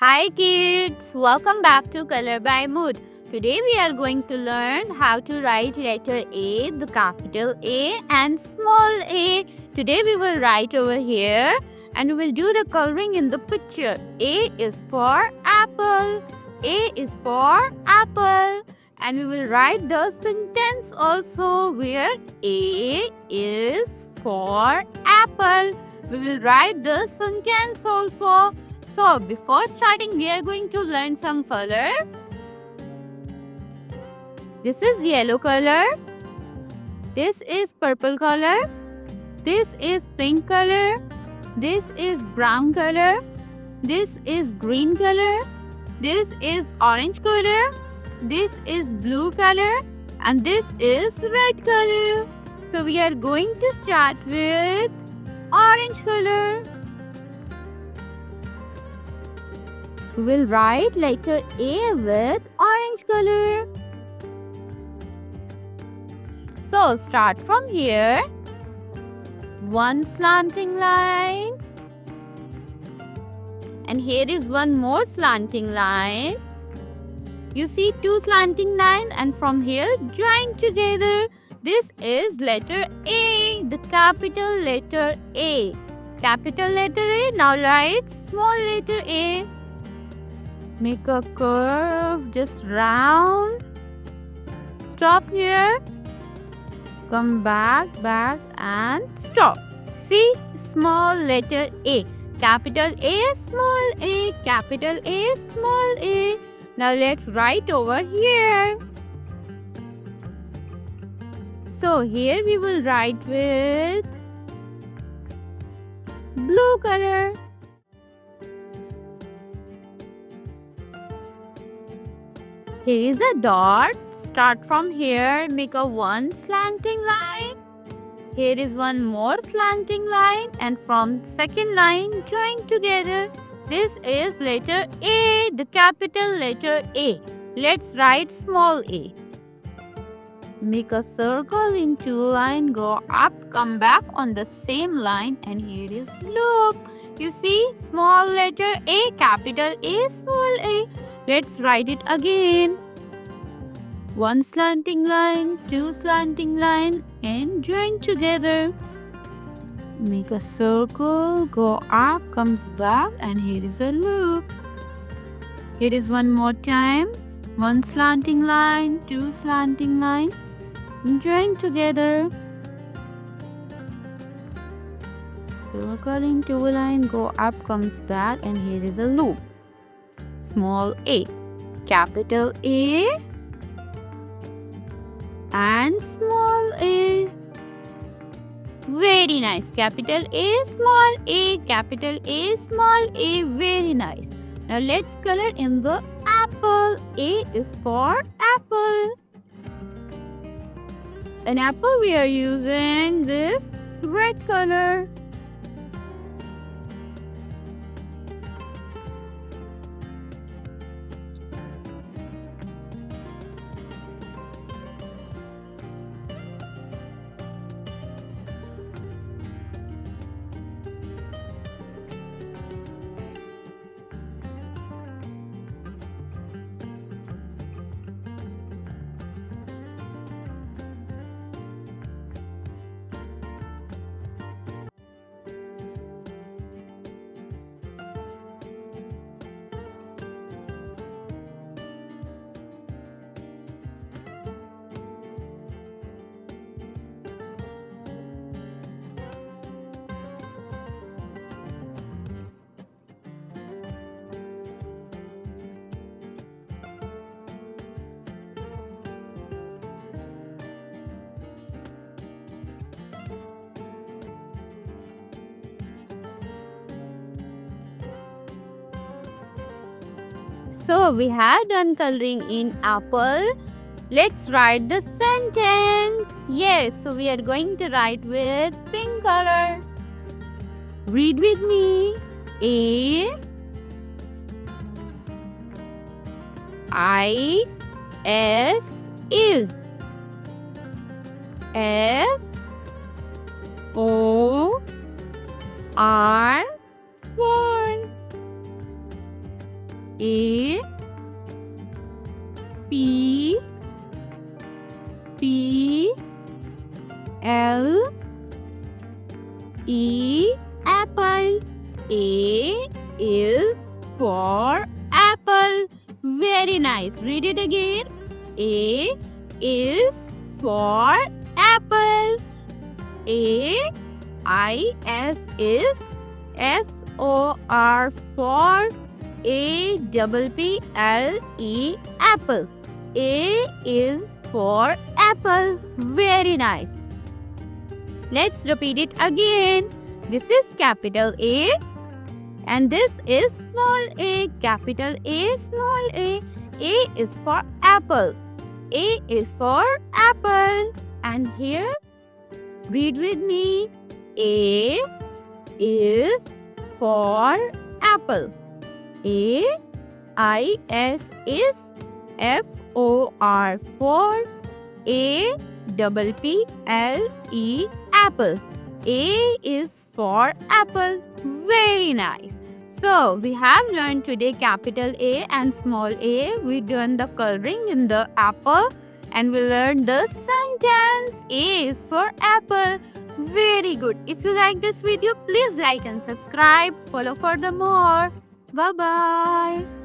Hi kids, welcome back to Color by Mood. Today we are going to learn how to write letter A, the capital A and small a. Today we will write over here and we will do the coloring in the picture. A is for apple. A is for apple. And we will write the sentence also where A is for apple. We will write the sentence also. So, before starting, we are going to learn some colors. This is yellow color. This is purple color. This is pink color. This is brown color. This is green color. This is orange color. This is blue color. And this is red color. So, we are going to start with orange color. We will write letter A with orange color. So start from here. One slanting line. And here is one more slanting line. You see two slanting lines and from here join together. This is letter A, the capital letter A. Capital letter A. Now write small letter A. Make a curve just round. Stop here. Come back and stop. See, small letter A. Capital A, small a. Capital A, small a. Now let's write over here. So here we will write with blue color. Here is a dot. Start from here. Make a one slanting line. Here is one more slanting line. And from second line, join together. This is letter A, the capital letter A. Let's write small a. Make a circle in two lines. Go up, come back on the same line. And here is loop. You see, small letter A, capital A, small a. Let's write it again. One slanting line, two slanting line and join together. Make a circle, go up, comes back and here is a loop. Here is one more time. One slanting line, two slanting line and join together. Circle in two line, go up, comes back and here is a loop. Small a, capital A and small a. Very nice. Capital A, small a, capital A, small a. Very nice. Now let's color in the apple. A is for apple. An apple we are using this red color. So we have done coloring in apple. Let's write the sentence. Yes, so we are going to write with pink color. Read with me. A I S is. F O R 1. A P P L E apple. A is for apple. Very nice. Read it again. A is for apple. A I S is FOR for APPLE apple. A is for apple. Very nice. Let's repeat it again. This is capital A and this is small a. Capital A, small a. A is for apple. A is for apple. And here, read with me. A is for apple. A I S is FOR for APPLE apple. A is for apple. Very nice. So, we have learned today capital A and small a. We done the coloring in the apple and we learned the sentence. A is for apple. Very good. If you like this video, please like and subscribe. Follow for the more. Bye-bye.